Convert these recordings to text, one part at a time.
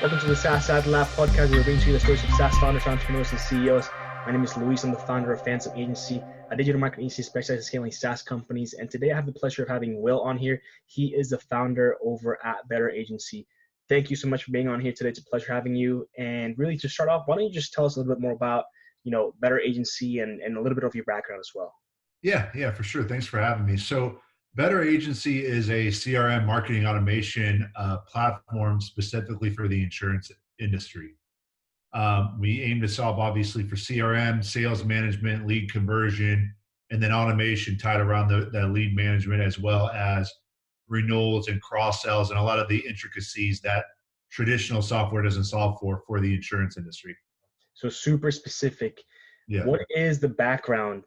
Welcome to the SaaS AdLab podcast, where we bring to you the stories of SaaS founders, entrepreneurs, and CEOs. My name is Luis. I'm the founder of Fantôm Agency, a digital marketing agency specialized in scaling SaaS companies. And today I have the pleasure of having Will on here. He is the founder over at BetterAgency. Thank you so much for being on here today. It's a pleasure having you. And really, to start off, why don't you just tell us a little bit more about, BetterAgency and a little bit of your background as well. Yeah, for sure. Thanks for having me. So BetterAgency is a CRM marketing automation platform specifically for the insurance industry. We aim to solve obviously for CRM, sales management, lead conversion, and then automation tied around the lead management, as well as renewals and cross sells and a lot of the intricacies that traditional software doesn't solve for the insurance industry. So super specific. Yeah. What is the background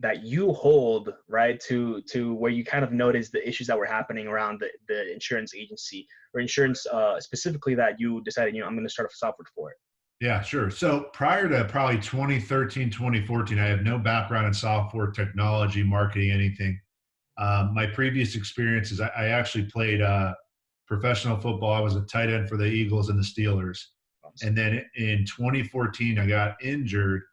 that you hold, right, to where you kind of notice the issues that were happening around the insurance agency or insurance specifically that you decided, I'm going to start a software for it? Yeah, sure. So prior to probably 2013, 2014, I have no background in software, technology, marketing, anything. My previous experiences, I actually played professional football. I was a tight end for the Eagles and the Steelers. Awesome. And then in 2014, I got injured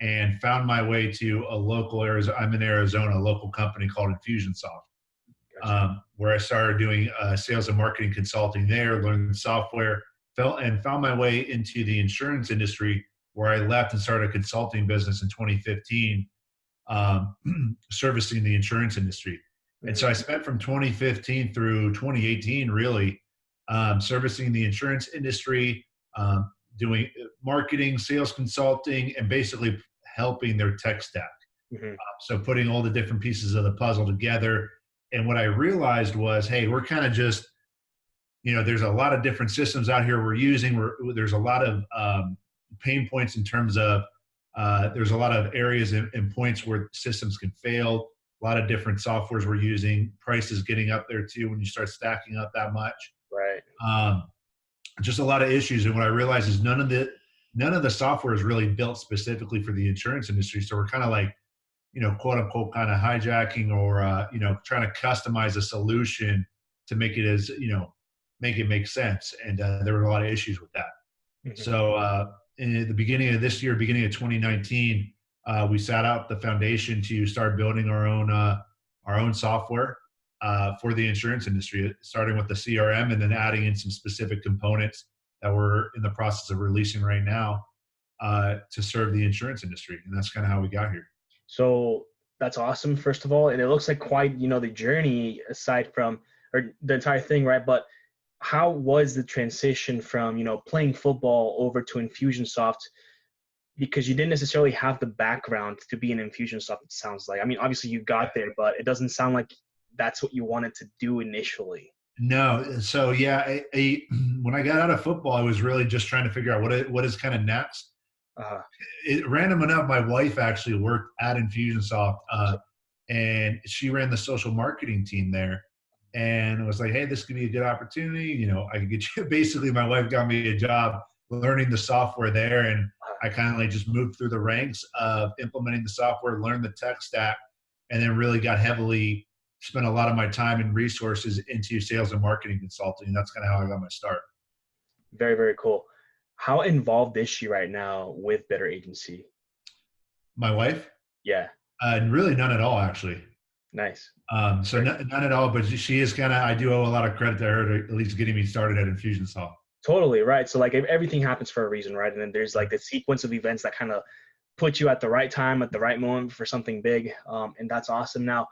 and found my way to a local Arizona. I'm in Arizona, a local company called Infusionsoft, where I started doing sales and marketing consulting there, learned the software, found my way into the insurance industry, where I left and started a consulting business in 2015, servicing the insurance industry. And so I spent from 2015 through 2018, really, servicing the insurance industry, doing marketing, sales consulting, and basically helping their tech stack. So putting all the different pieces of the puzzle together. And what I realized was, hey, we're kind of just, there's a lot of different systems out here we're using. There's a lot of pain points in terms of, there's a lot of areas and points where systems can fail. A lot of different softwares we're using. Prices getting up there too when you start stacking up that much. Right. Just a lot of issues. And what I realized is none of the software is really built specifically for the insurance industry. So we're kind of like, quote unquote, kind of hijacking or, trying to customize a solution to make it as, make it make sense. And there were a lot of issues with that. So in the beginning of this year, beginning of 2019, we sat out the foundation to start building our own software for the insurance industry, starting with the CRM and then adding in some specific components that we're in the process of releasing right now to serve the insurance industry. And that's kind of how we got here. So that's awesome, first of all. And it looks like quite, the journey aside from, or the entire thing, right? But how was the transition from, playing football over to Infusionsoft? Because you didn't necessarily have the background to be in Infusionsoft, it sounds like. I mean, obviously you got there, but it doesn't sound like that's what you wanted to do initially. No. So yeah, when I got out of football, I was really just trying to figure out what is kind of next. Random enough, my wife actually worked at Infusionsoft, and she ran the social marketing team there. And it was like, hey, this could be a good opportunity. I could get you. Basically, my wife got me a job learning the software there, and I kind of like just moved through the ranks of implementing the software, learned the tech stack, and then really spent a lot of my time and resources into sales and marketing consulting. And that's kind of how I got my start. Very, very cool. How involved is she right now with BetterAgency? My wife? Yeah. Really none at all, actually. Nice. So none at all, but she is I do owe a lot of credit to her to at least getting me started at Infusionsoft. Totally, right. So like everything happens for a reason, right? And then there's like the sequence of events that kind of put you at the right time, at the right moment for something big. And that's awesome. Now,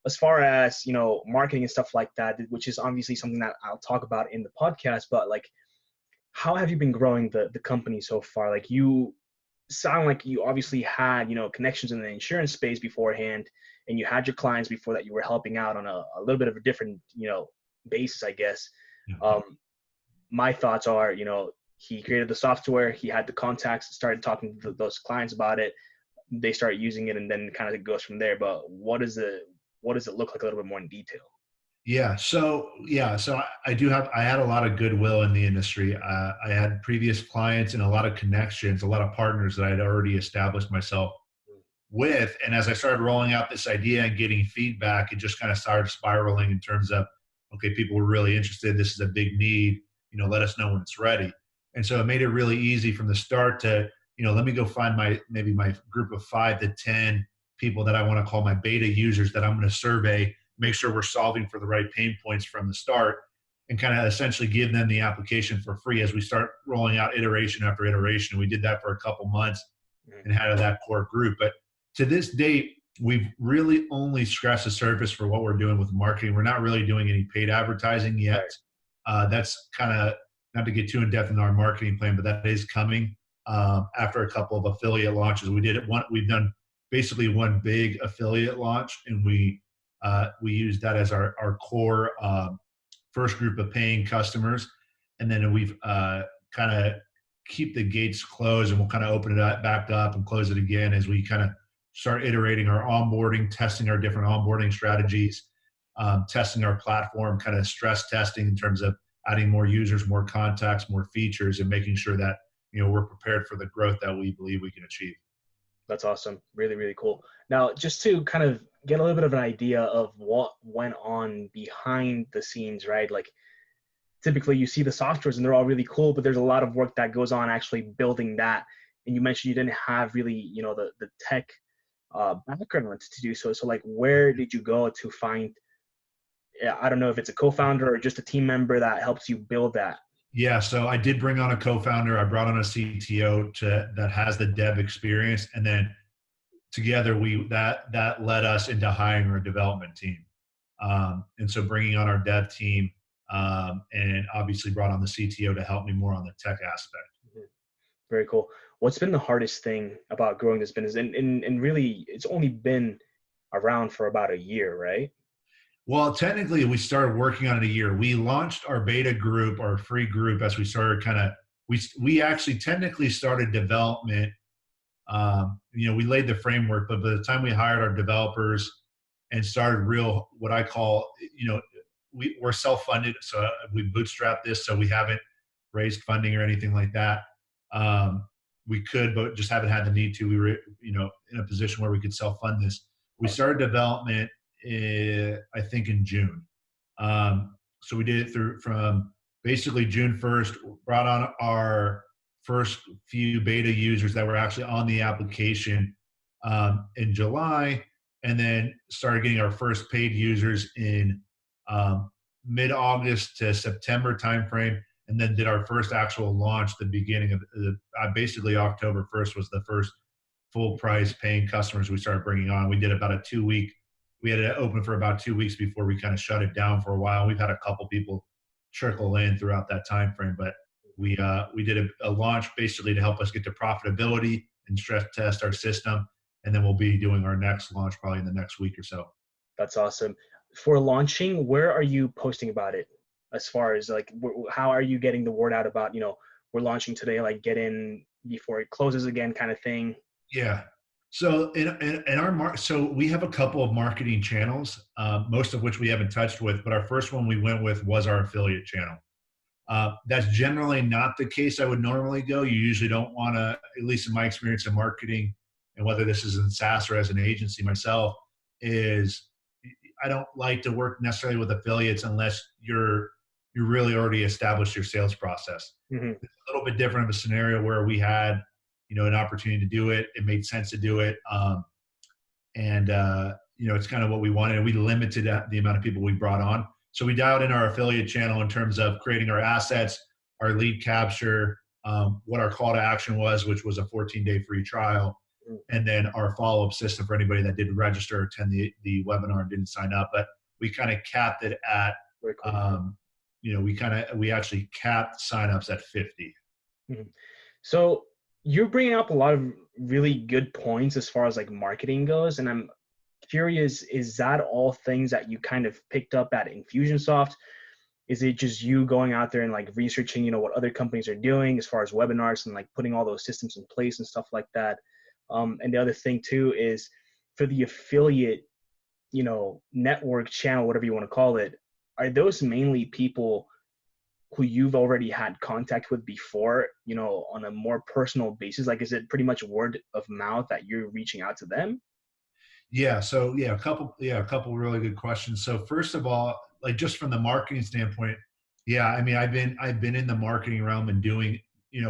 as far as, marketing and stuff like that, which is obviously something that I'll talk about in the podcast, but like, how have you been growing the company so far? Like, you sound like you obviously had, connections in the insurance space beforehand, and you had your clients before that you were helping out on a little bit of a different, basis, I guess. Yeah. My thoughts are, he created the software, he had the contacts, started talking to those clients about it. They start using it, and then kind of goes from there. But what does it look like a little bit more in detail? So I had a lot of goodwill in the industry. I had previous clients and a lot of connections, a lot of partners that I had already established myself with. And as I started rolling out this idea and getting feedback, it just kind of started spiraling in terms of, okay, people were really interested. This is a big need. let us know when it's ready. And so it made it really easy from the start to, let me go find maybe my group of 5 to 10 people that I want to call my beta users that I'm going to survey, make sure we're solving for the right pain points from the start, and kind of essentially give them the application for free as we start rolling out iteration after iteration. We did that for a couple months and had that core group. But to this date, we've really only scratched the surface for what we're doing with marketing. We're not really doing any paid advertising yet. That's kind of, not to get too in depth in our marketing plan, but that is coming after a couple of affiliate launches. We've done basically one big affiliate launch, and we used that as our core first group of paying customers. And then we've kind of keep the gates closed, and we'll kind of open it back up and close it again as we kind of start iterating our onboarding, testing our different onboarding strategies, testing our platform, kind of stress testing in terms of adding more users, more contacts, more features, and making sure that we're prepared for the growth that we believe we can achieve. That's awesome. Really, really cool. Now, just to kind of get a little bit of an idea of what went on behind the scenes, right? Like typically you see the softwares and they're all really cool, but there's a lot of work that goes on actually building that. And you mentioned you didn't have really, the tech background to do so. So like, where did you go to find, I don't know if it's a co-founder or just a team member that helps you build that? Yeah, so I did bring on a co-founder. I brought on a CTO that has the dev experience, and then together that led us into hiring our development team. And so bringing on our dev team, and obviously brought on the CTO to help me more on the tech aspect. Very cool. What's been the hardest thing about growing this business? And really, it's only been around for about a year, right? Well, technically, we started working on it a year. We launched our beta group, our free group, as we started we actually technically started development. We laid the framework, but by the time we hired our developers and started what I call, we're self-funded. So we bootstrapped this. So we haven't raised funding or anything like that. We could, but just haven't had the need to. We were, in a position where we could self-fund this. We started development, I think in June. So we did it from basically June 1st, brought on our first few beta users that were actually on the application in July, and then started getting our first paid users in mid-August to September timeframe, and then did our first actual launch the beginning of basically October 1st was the first full price paying customers we started bringing on. We did about a 2-week. We had it open for about 2 weeks before we kind of shut it down for a while. We've had a couple people trickle in throughout that time frame, but we did a launch basically to help us get to profitability and stress test our system, and then we'll be doing our next launch probably in the next week or so. That's awesome. For launching, where are you posting about it? As far as like, how are you getting the word out about, we're launching today, like get in before it closes again kind of thing? Yeah. So so we have a couple of marketing channels, most of which we haven't touched with, but our first one we went with was our affiliate channel. That's generally not the case I would normally go. You usually don't want to, at least in my experience in marketing, and whether this is in SaaS or as an agency myself, is I don't like to work necessarily with affiliates unless you really already established your sales process. Mm-hmm. It's a little bit different of a scenario where we had an opportunity to do it. It made sense to do it. It's kind of what we wanted. And we limited the amount of people we brought on. So we dialed in our affiliate channel in terms of creating our assets, our lead capture, what our call to action was, which was a 14-day free trial, and then our follow-up system for anybody that didn't register or attend the webinar and didn't sign up. But we kind of capped it at, we actually capped signups at 50. Mm-hmm. So you're bringing up a lot of really good points as far as like marketing goes. And I'm curious, is that all things that you kind of picked up at Infusionsoft? Is it just you going out there and like researching, what other companies are doing as far as webinars and like putting all those systems in place and stuff like that? And the other thing too is for the affiliate, network channel, whatever you want to call it, are those mainly people who you've already had contact with before, on a more personal basis? Like, is it pretty much word of mouth that you're reaching out to them? Yeah. So a couple really good questions. So first of all, like just from the marketing standpoint, Yeah, I mean, I've been in the marketing realm and doing,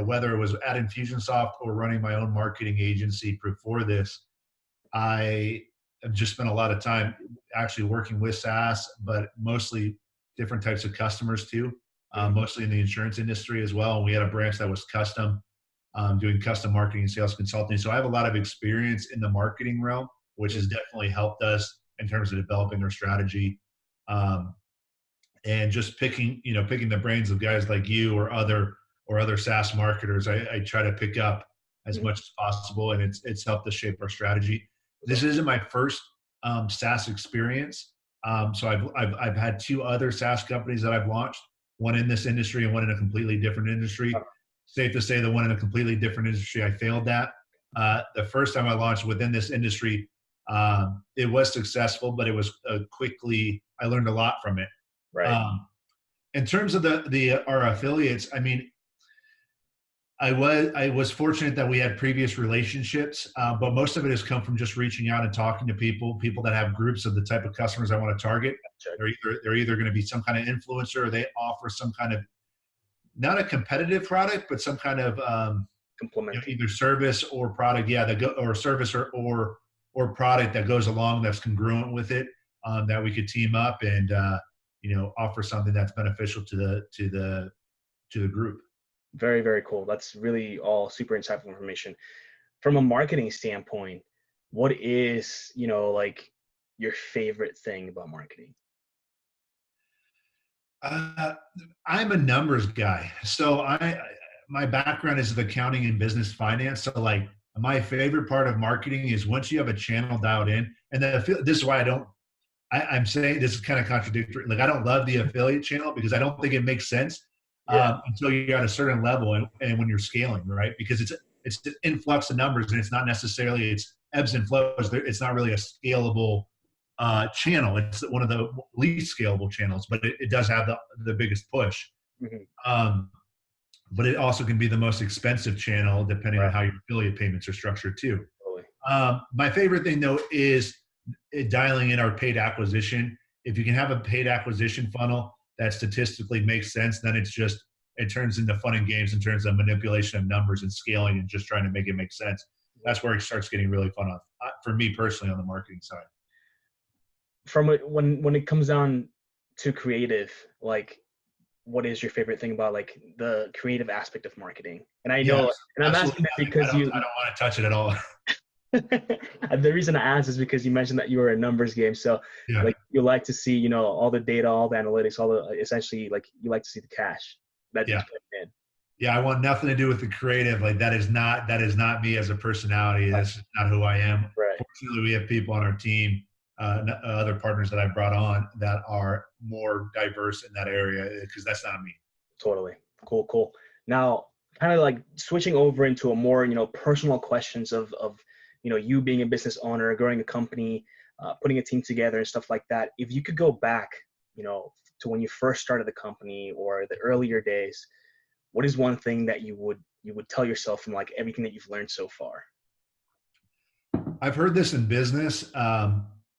whether it was at Infusionsoft or running my own marketing agency before this, I have just spent a lot of time actually working with SaaS, but mostly different types of customers too, Mhm. mostly in the insurance industry as well. And we had a branch that was custom, doing custom marketing and sales consulting. So I have a lot of experience in the marketing realm, which Mhm. has definitely helped us in terms of developing our strategy. Um, and just picking the brains of guys like you or other SaaS marketers. I try to pick up as Mhm. much as possible, and it's helped us shape our strategy. That's This awesome. isn't my first SaaS experience, so I've had two other SaaS companies that I've launched, one in this industry and one in a completely different industry. Safe to say, the one in a completely different industry I failed at. The first time I launched within this industry, it was successful, but it was quickly. I learned a lot from it. Right. um, in terms of the our affiliates, I mean, I was fortunate that we had previous relationships, but most of it has come from just reaching out and talking to people that have groups of the type of customers I want to target. Check. They're either going to be some kind of influencer, or they offer some kind of, not a competitive product, but some kind of Complementing. either service or product, yeah, or service or product that goes along that's congruent with it, that we could team up and offer something that's beneficial to the group. Very, very cool. That's really all super insightful information. From a marketing standpoint, what is, like your favorite thing about marketing? Uh, I'm a numbers guy, so my background is of accounting and business finance. So like my favorite part of marketing is once you have a channel dialed in, and then this is why I don't. I'm saying this is kind of contradictory. Like I don't love the affiliate channel because I don't think it makes sense Yeah. until you're at a certain level and when you're scaling, right? Because it's an influx of numbers and it's not necessarily, it's ebbs and flows. It's not really a scalable channel. It's one of the least scalable channels, but it does have the biggest push. Mhm. Um, but it also can be the most expensive channel depending on Right. how your affiliate payments are structured too. Totally. My favorite thing though is dialing in our paid acquisition. If you can have a paid acquisition funnel that statistically makes sense, then it turns into fun and games in terms of manipulation of numbers and scaling and just trying to make it make sense. Mhm. That's where it starts getting really fun for me personally on the marketing side. From it, when it comes down to creative, like what is your favorite thing about like the creative aspect of marketing? And I Yeah, know, and I'm absolutely asking that nothing. because I don't want to touch it at all. the reason I asked is because you mentioned that you were a numbers game. So Yeah. like you like to see, all the data, all the analytics, all the essentially like you like to see the cash that Yeah. it's put in. Yeah, I want nothing to do with the creative. Like that is not me as a personality. Right. That's just not who I am. Right. Fortunately, we have people on our team, other partners that I brought on that are more diverse in that area because that's not me. Totally. Cool, cool. Now, kind of like switching over into a more, personal questions of, you being a business owner, growing a company, putting a team together and stuff like that. If you could go back, to when you first started the company or the earlier days, what is one thing that you would tell yourself from like everything that you've learned so far? I've heard this in business.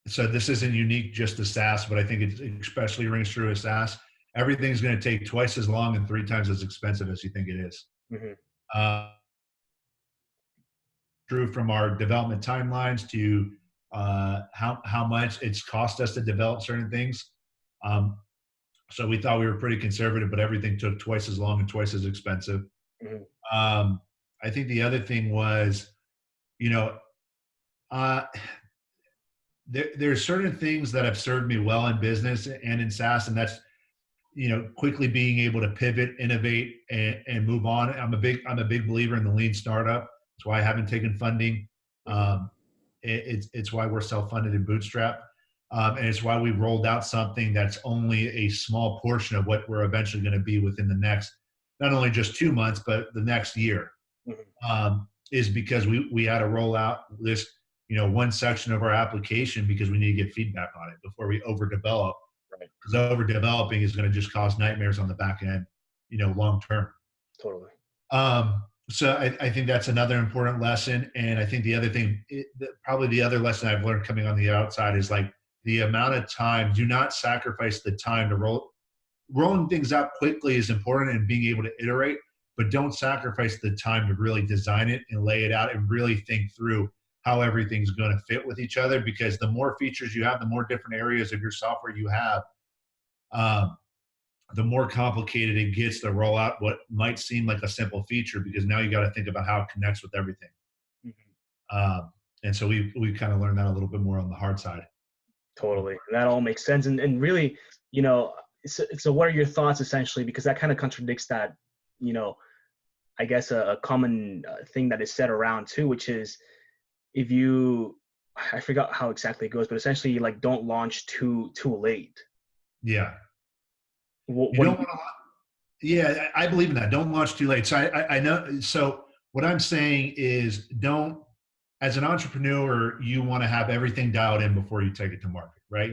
So this isn't unique just to SaaS, but I think it especially rings true as SaaS. Everything's going to take twice as long and three times as expensive as you think it is. Hmm. Uh, True from our development timelines to how much it's cost us to develop certain things. Um, so we thought we were pretty conservative, but everything took twice as long and twice as expensive. Hmm. Um, I think the other thing was, you know, uh, there's certain things that have served me well in business and in SaaS, and that's quickly being able to pivot, innovate, and move on. I'm a big believer in the lean startup. That's why I haven't taken funding. Hmm. Um, it's why we're self-funded and bootstrap, and it's why we rolled out something that's only a small portion of what we're eventually going to be within the next, not only just 2 months, but the next year. Hmm. Is because we had to roll out this one section of our application because we need to get feedback on it before we overdevelop, Right. because overdeveloping is going to just cause nightmares on the back end, long term. Totally. So I think that's another important lesson. And I think the other thing, probably the other lesson I've learned coming on the outside is like the amount of time, do not sacrifice the time to roll. rolling things out quickly is important and being able to iterate, but don't sacrifice the time to really design it and lay it out and really think through how everything's going to fit with each other. Because the more features you have, the more different areas of your software you have, the more complicated it gets to roll out what might seem like a simple feature, because now you got to think about how it connects with everything. And so we kind of learned that a little bit more on the hard side. Totally. That all makes sense. And really, so what are your thoughts essentially? Because that kind of contradicts that, I guess a common thing that is said around too, which is I forgot how exactly it goes, but essentially like don't launch too late. Yeah. What you don't want to, yeah, I believe in that. Don't launch too late. So I know. So what I'm saying is as an entrepreneur, you want to have everything dialed in before you take it to market, right?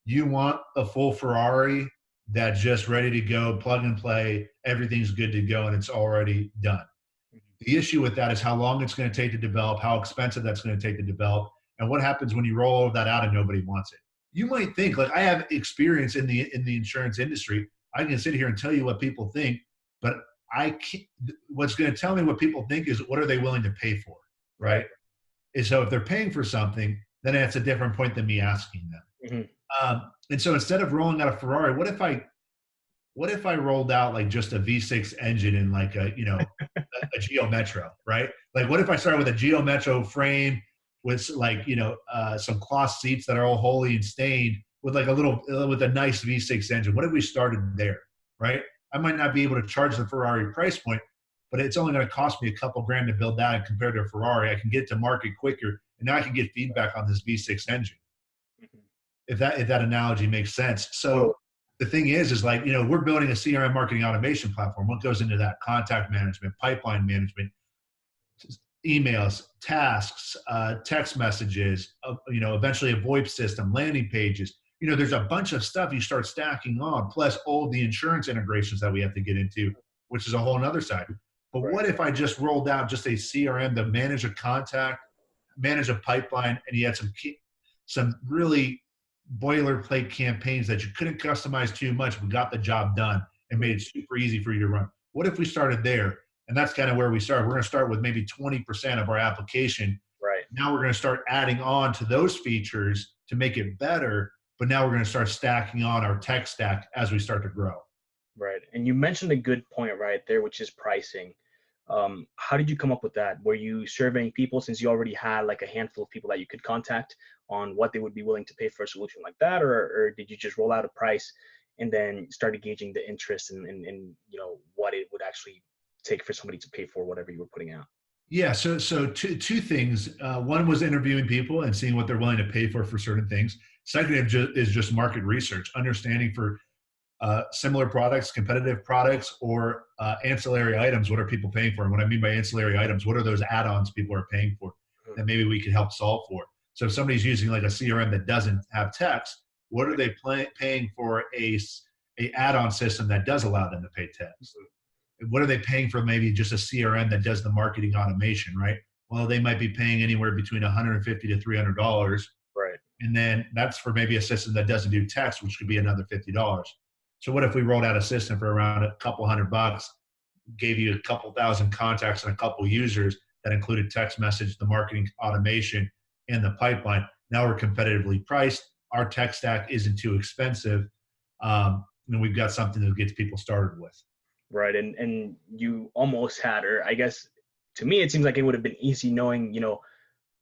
You want a full Ferrari that's just ready to go, plug and play, everything's good to go, and it's already done. The issue with that is how long it's going to take to develop, how expensive that's going to take to develop, and what happens when you roll all of that out and nobody wants it. You might think, like, I have experience in the insurance industry. I can sit here and tell you what people think, but what's going to tell me what people think is what are they willing to pay for, right? And so if they're paying for something, then that's a different point than me asking them. And so instead of rolling out a Ferrari, what if I rolled out like just a V6 engine and like a Geo Metro, right? Like what if I started with a Geo Metro frame with like, some cloth seats that are all holy and stained with like with a nice V6 engine? What if we started there, right? I might not be able to charge the Ferrari price point, but it's only going to cost me a couple grand to build that. And compared to a Ferrari, I can get to market quicker, and now I can get feedback on this V6 engine. If that analogy makes sense. So the thing is like, we're building a CRM marketing automation platform. What goes into that? Contact management, pipeline management, emails, tasks, text messages, eventually a VoIP system, landing pages. There's a bunch of stuff you start stacking on, plus all the insurance integrations that we have to get into, which is a whole nother side. But what if I just rolled out just a CRM to manage a contact, manage a pipeline, and you had some really boilerplate campaigns that you couldn't customize too much, but got the job done and made it super easy for you to run? What if we started there? And that's kind of where we start. We're going to start with maybe 20% of our application. Right. Now we're going to start adding on to those features to make it better. But now we're going to start stacking on our tech stack as we start to grow. Right. And you mentioned a good point right there, which is pricing. How did you come up with that? Were you surveying people, since you already had like a handful of people that you could contact, on what they would be willing to pay for a solution like that? Or did you just roll out a price and then start gauging the interest and what it would actually take for somebody to pay for whatever you were putting out? Yeah. So two things. One was interviewing people and seeing what they're willing to pay for certain things. Second is just market research, understanding for similar products, competitive products, or ancillary items. What are people paying for? And what I mean by ancillary items, what are those add-ons people are paying for that maybe we could help solve for? So if somebody's using like a CRM that doesn't have text, what are they paying for a add-on system that does allow them to pay text? What are they paying for maybe just a CRM that does the marketing automation, right? Well, they might be paying anywhere between $150 to $300. Right. And then that's for maybe a system that doesn't do text, which could be another $50. So what if we rolled out a system for around a couple $100, gave you a couple thousand contacts and a couple users that included text message, the marketing automation, and the pipeline? Now we're competitively priced. Our tech stack isn't too expensive. And we've got something that gets people started with. Right. And you almost had, or I guess to me, it seems like it would have been easy knowing,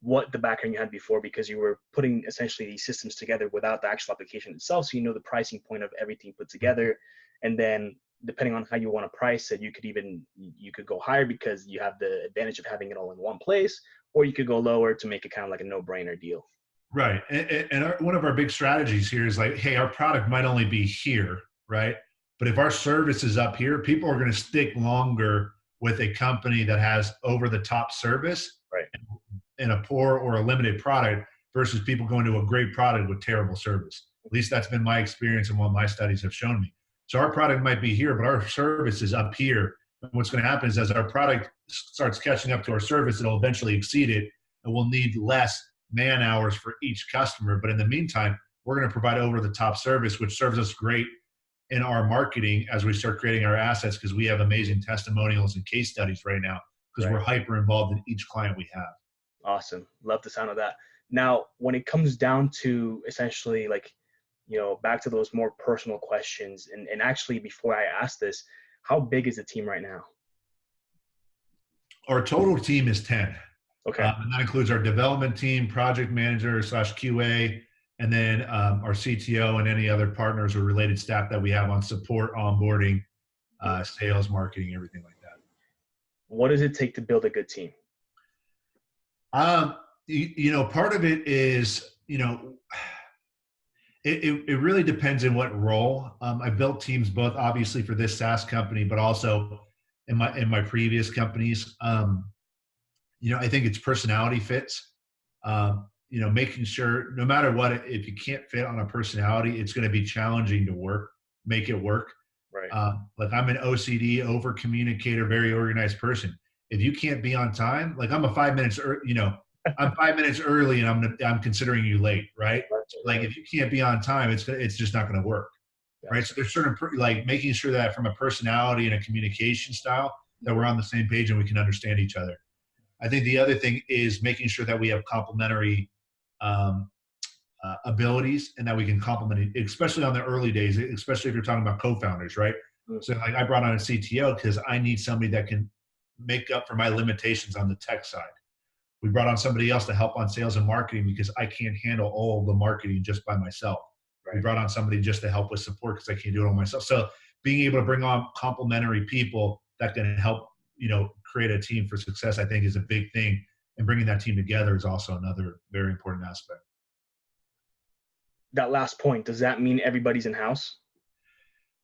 what the background you had before, because you were putting essentially these systems together without the actual application itself. So the pricing point of everything put together. And then depending on how you want to price it, you could go higher because you have the advantage of having it all in one place, or you could go lower to make it kind of like a no-brainer deal. Right. And one of our big strategies here is like, hey, our product might only be here, right? But if our service is up here, people are going to stick longer with a company that has over-the-top service, right, and a poor or a limited product versus people going to a great product with terrible service. At least that's been my experience and what my studies have shown me. So our product might be here, but our service is up here. And what's going to happen is as our product starts catching up to our service, it'll eventually exceed it, and we'll need less man hours for each customer. But in the meantime, we're going to provide over-the-top service, which serves us great in our marketing as we start creating our assets, because we have amazing testimonials and case studies right now because Right. we're hyper involved in each client we have. Awesome. Love the sound of that. Now, when it comes down to essentially like, back to those more personal questions, and actually before I ask this, how big is the team right now? Our total team is 10. Okay. And that includes our development team, project manager / QA, and then our CTO and any other partners or related staff that we have on support, onboarding, sales, marketing, everything like that. What does it take to build a good team? Part of it is, it really depends on what role. I built teams both obviously for this SaaS company, but also in my previous companies. I think it's personality fits. Making sure no matter what, if you can't fit on a personality, it's going to be challenging to make it work. Right. Like I'm an OCD, over communicator, very organized person. If you can't be on time, like I'm 5 minutes, I'm 5 minutes early and I'm considering you late, right? Like if you can't be on time, it's just not going to work, right? So there's certain like making sure that from a personality and a communication style that we're on the same page and we can understand each other. I think the other thing is making sure that we have complementary abilities and that we can complement, especially on the early days, especially if you're talking about co-founders, right? Mm-hmm. So like I brought on a CTO because I need somebody that can make up for my limitations on the tech side. We brought on somebody else to help on sales and marketing because I can't handle all of the marketing just by myself. Right. We brought on somebody just to help with support because I can't do it all myself. So being able to bring on complementary people that can help, create a team for success, I think is a big thing. And bringing that team together is also another very important aspect. That last point, does that mean everybody's in-house?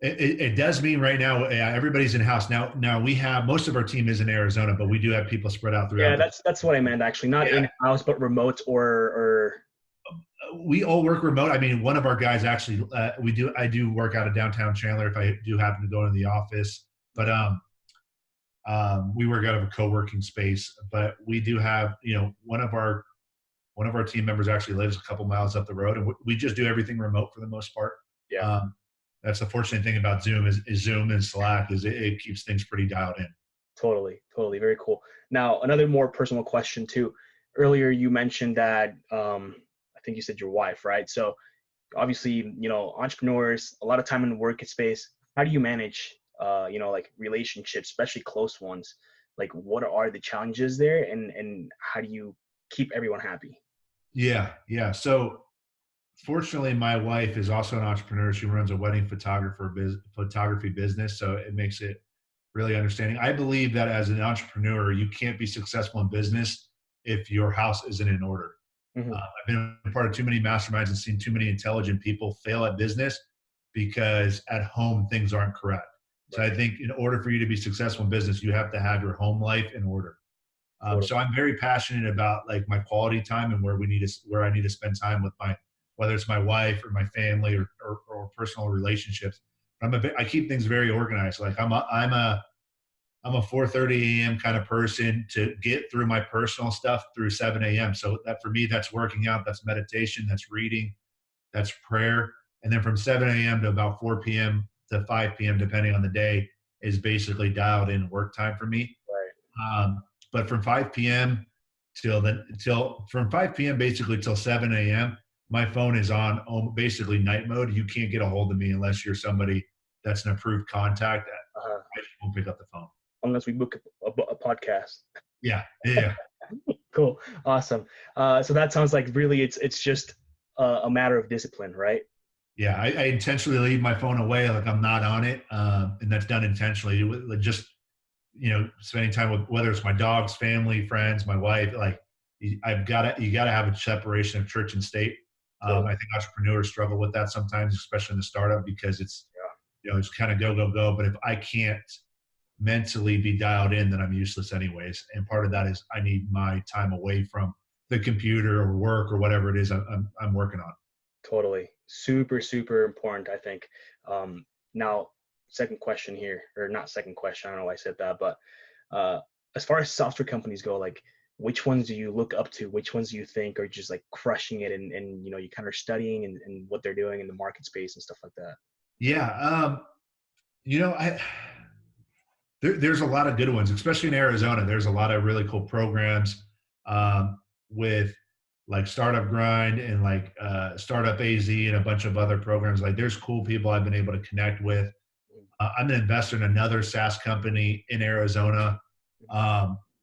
It does mean right now, everybody's in-house. Now we have, most of our team is in Arizona, but we do have people spread out throughout. Yeah, that's what I meant actually. Not in-house, but remote or. We all work remote. I mean, one of our guys actually, I do work out of downtown Chandler if I do happen to go into the office, but we work out of a co-working space. But we do have, one of our team members actually lives a couple miles up the road, and we just do everything remote for the most part. Yeah. That's the fortunate thing about Zoom is Zoom and Slack is it keeps things pretty dialed in. Totally. Very cool. Now, another more personal question too. Earlier, you mentioned that I think you said your wife, right? So obviously, entrepreneurs, a lot of time in the work space. How do you manage, like relationships, especially close ones? Like, what are the challenges there, and how do you keep everyone happy? Yeah. So fortunately, my wife is also an entrepreneur. She runs a wedding photography business, so it makes it really understanding. I believe that as an entrepreneur, you can't be successful in business if your house isn't in order. Mm-hmm. I've been a part of too many masterminds and seen too many intelligent people fail at business because at home things aren't correct. So I think in order for you to be successful in business, you have to have your home life in order. So I'm very passionate about like my quality time and where I need to spend time with whether it's my wife or my family or personal relationships. I keep things very organized. Like I'm a 4:30 a.m. kind of person to get through my personal stuff through 7 a.m. So that for me, that's working out, that's meditation, that's reading, that's prayer. And then from 7 a.m. to about 4 p.m. to 5 p.m., depending on the day, is basically dialed in work time for me. Right. But from 5 p.m. from 5 p.m. basically till 7 a.m., my phone is on basically night mode. You can't get a hold of me unless you're somebody that's an approved contact. I just won't pick up the phone. Unless we book a podcast. Yeah. Cool. Awesome. So that sounds like really it's just a matter of discipline, right? Yeah. I intentionally leave my phone away. Like I'm not on it. And that's done intentionally. Just, spending time with, whether it's my dogs, family, friends, my wife, like you got to have a separation of church and state. I think entrepreneurs struggle with that sometimes, especially in the startup, because it's, it's kind of go. But if I can't mentally be dialed in, then I'm useless anyways. And part of that is I need my time away from the computer or work or whatever it is I'm working on. Totally. Super, super important, I think. Now, second question here, or not second question, I don't know why I said that, but as far as software companies go, like which ones do you look up to? Which ones do you think are just like crushing it and you kind of studying and what they're doing in the market space and stuff like that? Yeah. I there's a lot of good ones, especially in Arizona. There's a lot of really cool programs with like Startup Grind and like Startup AZ and a bunch of other programs. Like there's cool people I've been able to connect with. I'm an investor in another SaaS company in Arizona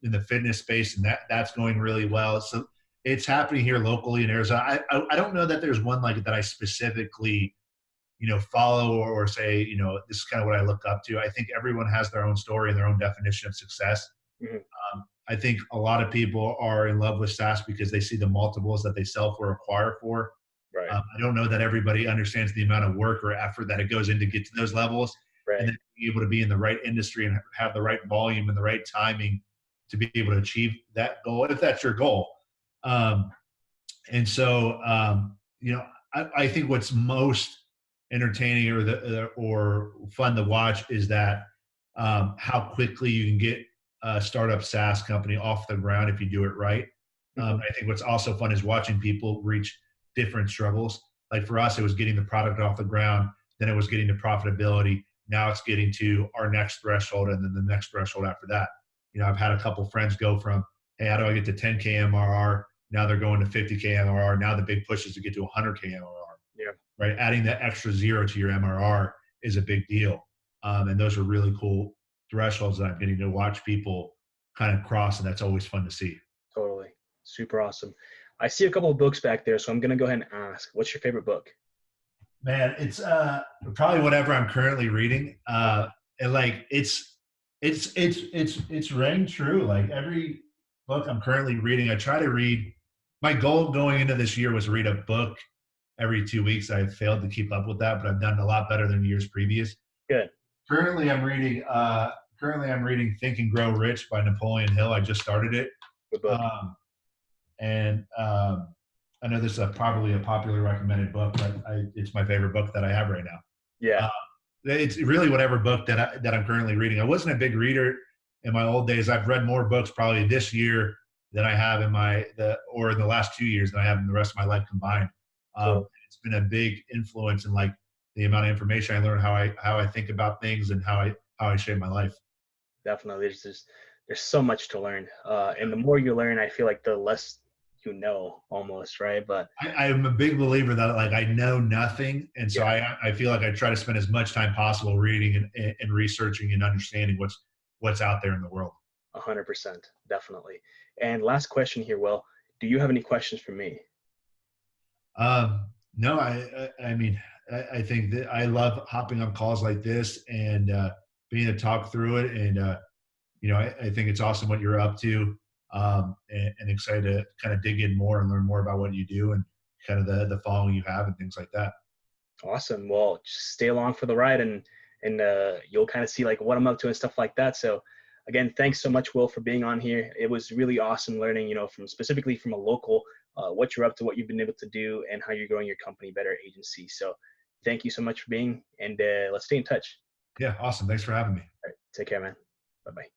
in the fitness space, and that's going really well. So it's happening here locally in Arizona. I don't know that there's one like that I specifically follow or say, this is kind of what I look up to. I think everyone has their own story and their own definition of success. Mhm. I think a lot of people are in love with SaaS because they see the multiples that they sell for, acquire for. Right. I don't know that everybody understands the amount of work or effort that it goes in to get to those levels, and Right. then be able to be in the right industry and have the right volume and the right timing to be able to achieve that goal, if that's your goal. Um, and so, I think what's most entertaining or fun to watch is that how quickly you can get a startup SaaS company off the ground if you do it right. Mhm. I think what's also fun is watching people reach different struggles. Like for us, it was getting the product off the ground, then it was getting to profitability. Now it's getting to our next threshold, and then the next threshold after that. I've had a couple friends go from, hey, how do I get to 10K MRR? Now they're going to 50K MRR. Now the big push is to get to 100K MRR, Yeah. right? Adding that extra zero to your MRR is a big deal. And those are really cool thresholds that I'm getting to watch people kind of cross, and that's always fun to see. Totally. Super awesome. I see a couple of books back there, so I'm gonna go ahead and ask, what's your favorite book? Man, it's probably whatever I'm currently reading. Okay. And like it's rang true. Like every book I'm currently reading, I try to read. My goal going into this year was read a book every 2 weeks. I failed to keep up with that, but I've done a lot better than years previous. Good. Currently I'm reading Think and Grow Rich by Napoleon Hill. I just started it. Good book. Um, and I know this is probably a popular recommended book, but it's my favorite book that I have right now. Yeah. Uh, it's really whatever book that I'm currently reading. I wasn't a big reader in my old days. I've read more books probably this year than I have in the last 2 years than I have in the rest of my life combined. Cool. It's been a big influence in like the amount of information I learn, how I think about things, and how I shape my life. Definitely. There's so much to learn. And the more you learn, I feel like the less you know almost, right? But I'm a big believer that like I know nothing, and so yeah, I feel like I try to spend as much time possible reading and researching and understanding what's out there in the world. 100%, definitely. And last question here, Will, do you have any questions for me? No, I mean, I think that I love hopping on calls like this and being able to talk through it. And, I think it's awesome what you're up to, and excited to kind of dig in more and learn more about what you do and kind of the following you have and things like that. Awesome. Well, just stay along for the ride, and you'll kind of see like what I'm up to and stuff like that. So again, thanks so much, Will, for being on here. It was really awesome learning, from specifically from a local, what you're up to, what you've been able to do, and how you're growing your company, Better Agency. So thank you so much for being, and let's stay in touch. Yeah, awesome. Thanks for having me. All right, take care, man. Bye bye.